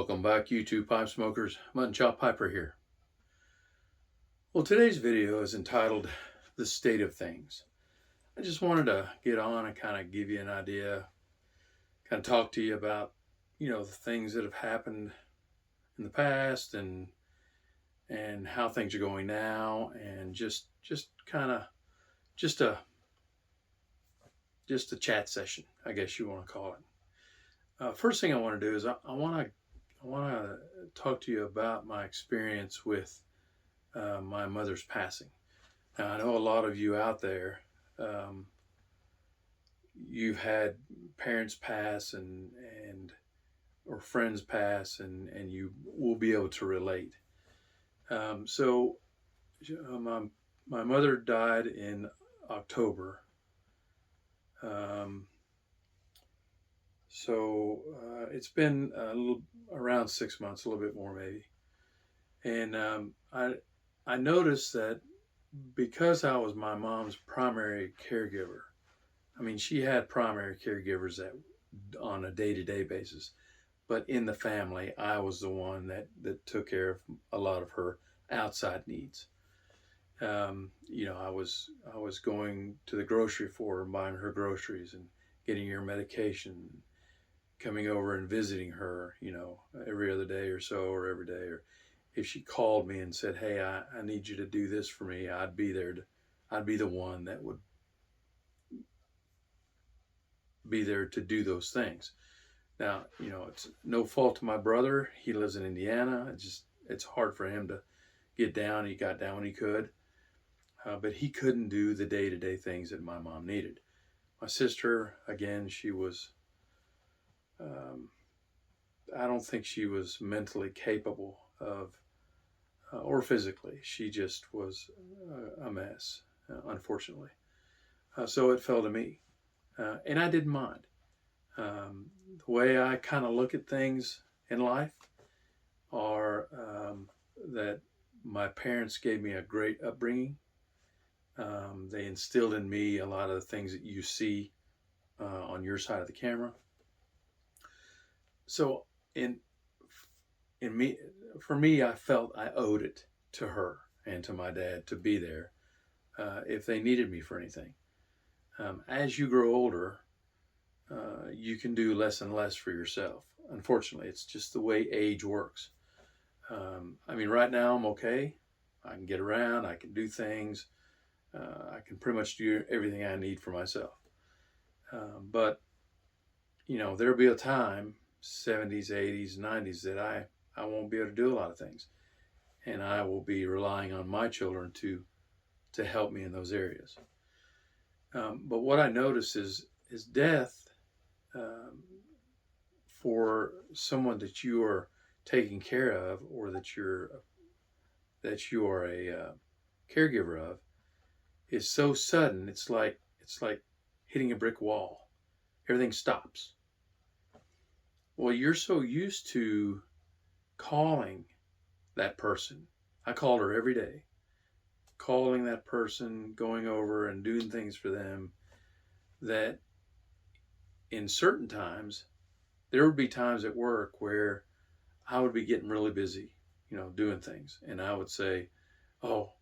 Welcome back, YouTube pipe smokers. Mutton Chop Piper here. Well, today's video is entitled The State of Things. I just wanted to get on and kind of give you an idea, kind of talk to you about, the things that have happened in the past and how things are going now, and just kind of just a chat session, I guess you want to call it. First thing I want to do is I want to talk to you about my experience with my mother's passing. Now, I know a lot of you out there, you've had parents pass or friends pass, and you will be able to relate. So my mother died in October. It's been around 6 months, a little bit more maybe. And I noticed that because I was my mom's primary caregiver, I mean, she had primary caregivers on a day-to-day basis, but in the family, I was the one that took care of a lot of her outside needs. I was going to the grocery for her, buying her groceries and getting her medication, coming over and visiting her, every other day or so, or every day. Or if she called me and said, "Hey, I need you to do this for me," I'd be there. I'd be the one that would be there to do those things. Now, it's no fault to my brother. He lives in Indiana. It's hard for him to get down. He got down when he could. But he couldn't do the day-to-day things that my mom needed. My sister, again, she was, I don't think she was mentally capable of, or physically. She just was a mess, unfortunately. So it fell to me. And I didn't mind. The way I kind of look at things in life are that my parents gave me a great upbringing. They instilled in me a lot of the things that you see on your side of the camera. So for me, I felt I owed it to her and to my dad to be there if they needed me for anything. As you grow older, you can do less and less for yourself. Unfortunately, it's just the way age works. Right now I'm okay. I can get around. I can do things. I can pretty much do everything I need for myself. But there'll be a time, 70s, 80s, 90s, that I won't be able to do a lot of things. And I will be relying on my children to help me in those areas. But what I notice is death for someone that you are taking care of, or that you are a caregiver of, is so sudden. It's like hitting a brick wall. Everything stops. Well, you're so used to calling that person. I called her every day, calling that person, going over and doing things for them, that in certain times, there would be times at work where I would be getting really busy, doing things. And I would say, "Oh,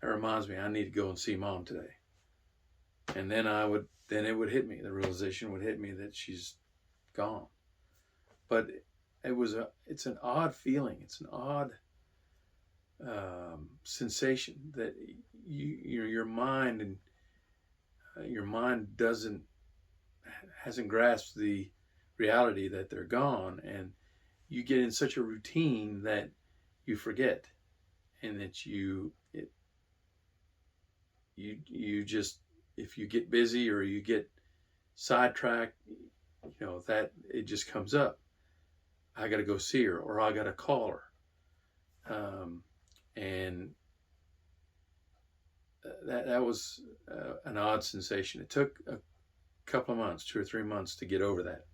that reminds me, I need to go and see Mom today." And then it would hit me. The realization would hit me that she's gone. But it's an odd feeling. It's an odd sensation that your mind hasn't grasped the reality that they're gone, and you get in such a routine that you forget, and that you just, if you get busy or you get sidetracked, that it just comes up. I got to go see her, or I got to call her. And that was an odd sensation. It took a couple of months, 2 or 3 months, to get over that,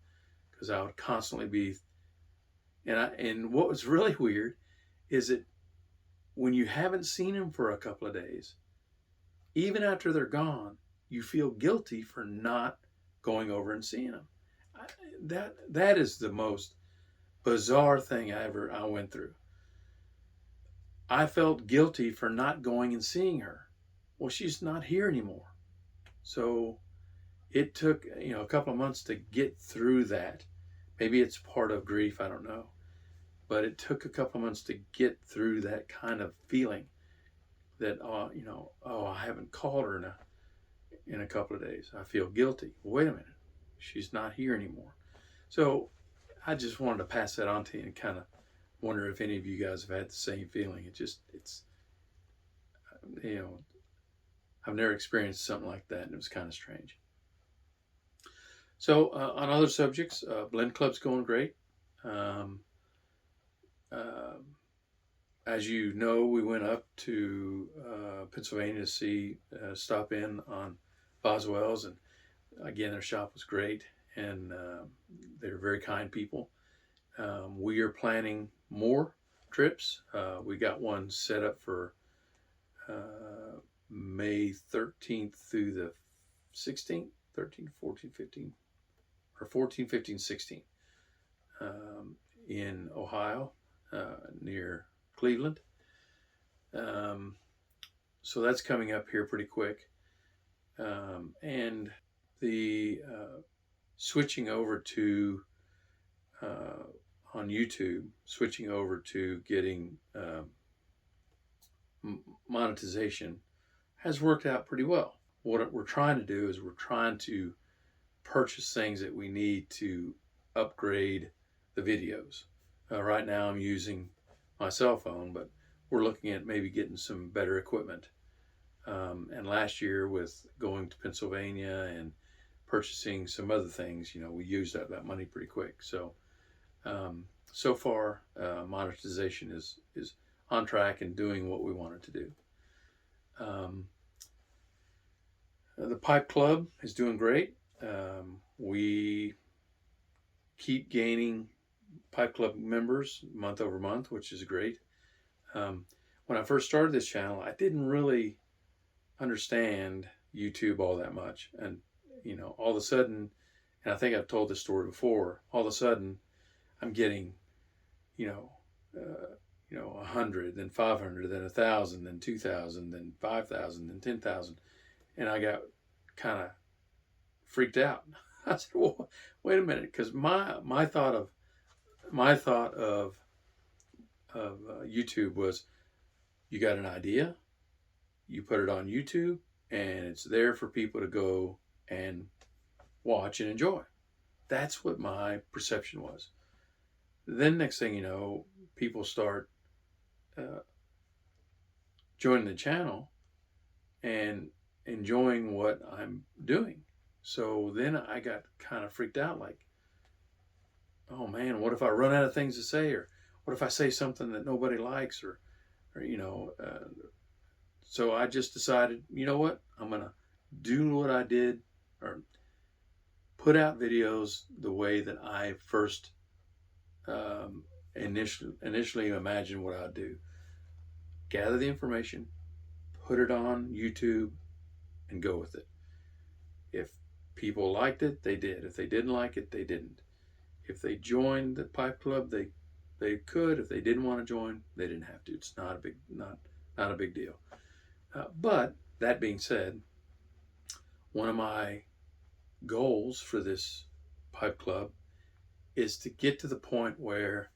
because I would constantly be. And what was really weird is that when you haven't seen them for a couple of days, even after they're gone, you feel guilty for not going over and seeing them. That is the most bizarre thing I went through. I felt guilty for not going and seeing her. Well, she's not here anymore. So it took, a couple of months to get through that. Maybe it's part of grief, I don't know. But it took a couple of months to get through that kind of feeling that, oh, I haven't called her in a couple of days. I feel guilty. Wait a minute. She's not here anymore. So I just wanted to pass that on to you and kind of wonder if any of you guys have had the same feeling. It's, I've never experienced something like that, and it was kind of strange. So on other subjects, Blend Club's going great. Um, uh, as you know, we went up to Pennsylvania to stop in on Boswell's, and again, their shop was great, and they're very kind people. We are planning more trips. We got one set up for May 13th through the 16th, 13th, 14th, 15th, or 14, 15, 16 in Ohio, near Cleveland. So that's coming up here pretty quick. And the switching over to on YouTube, switching over to getting monetization has worked out pretty well. What we're trying to do is we're trying to purchase things that we need to upgrade the videos. Right now I'm using my cell phone, but we're looking at maybe getting some better equipment. And last year, with going to Pennsylvania and purchasing some other things, we used up that money pretty quick. So so far, monetization is on track and doing what we wanted to do. The Pipe Club is doing great. We keep gaining Pipe Club members month over month, which is great. When I first started this channel, I didn't really understand YouTube all that much. And, all of a sudden, and I think I've told this story before, all of a sudden I'm getting, 100, then 500, then 1,000, then 2,000, then 5,000, then 10,000. And I got kind of freaked out. I said, well, wait a minute. Cause my thought of YouTube was, you got an idea, you put it on YouTube, and it's there for people to go and watch and enjoy. That's what my perception was. Then next thing you know, people start joining the channel and enjoying what I'm doing. So then I got kind of freaked out, like, oh man, what if I run out of things to say, or what if I say something that nobody likes, or so I just decided, you know what, I'm gonna do what I did, or put out videos the way that I first initially imagined what I'd do. Gather the information, put it on YouTube, and go with it. If people liked it, they did. If they didn't like it, they didn't. If they joined the Pipe Club, they could. If they didn't want to join, they didn't have to. It's not a big deal. But that being said, one of my goals for this Pipe Club is to get to the point where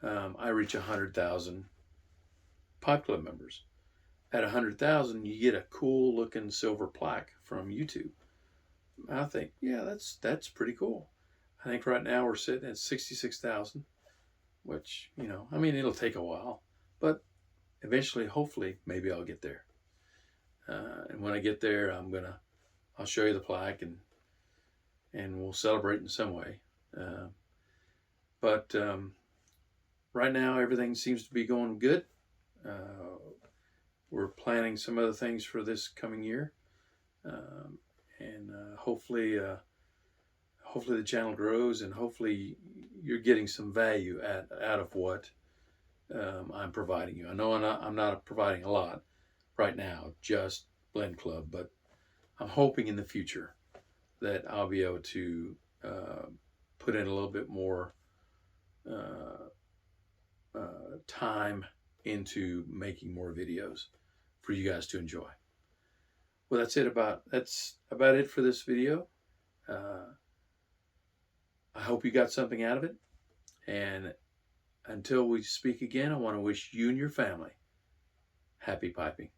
I reach 100,000 Pipe Club members. At 100,000, you get a cool looking silver plaque from YouTube. I think, yeah, that's pretty cool. I think right now we're sitting at 66,000, which, it'll take a while, but eventually, hopefully, maybe I'll get there. And when I get there, I'll show you the plaque, and we'll celebrate in some way. But right now, everything seems to be going good. We're planning some other things for this coming year, and hopefully the channel grows, and hopefully you're getting some value out of what I'm providing you. I know I'm not providing a lot right now, just Blend Club, but I'm hoping in the future that I'll be able to put in a little bit more time into making more videos for you guys to enjoy. Well, that's about it for this video. I hope you got something out of it. And until we speak again, I want to wish you and your family happy piping.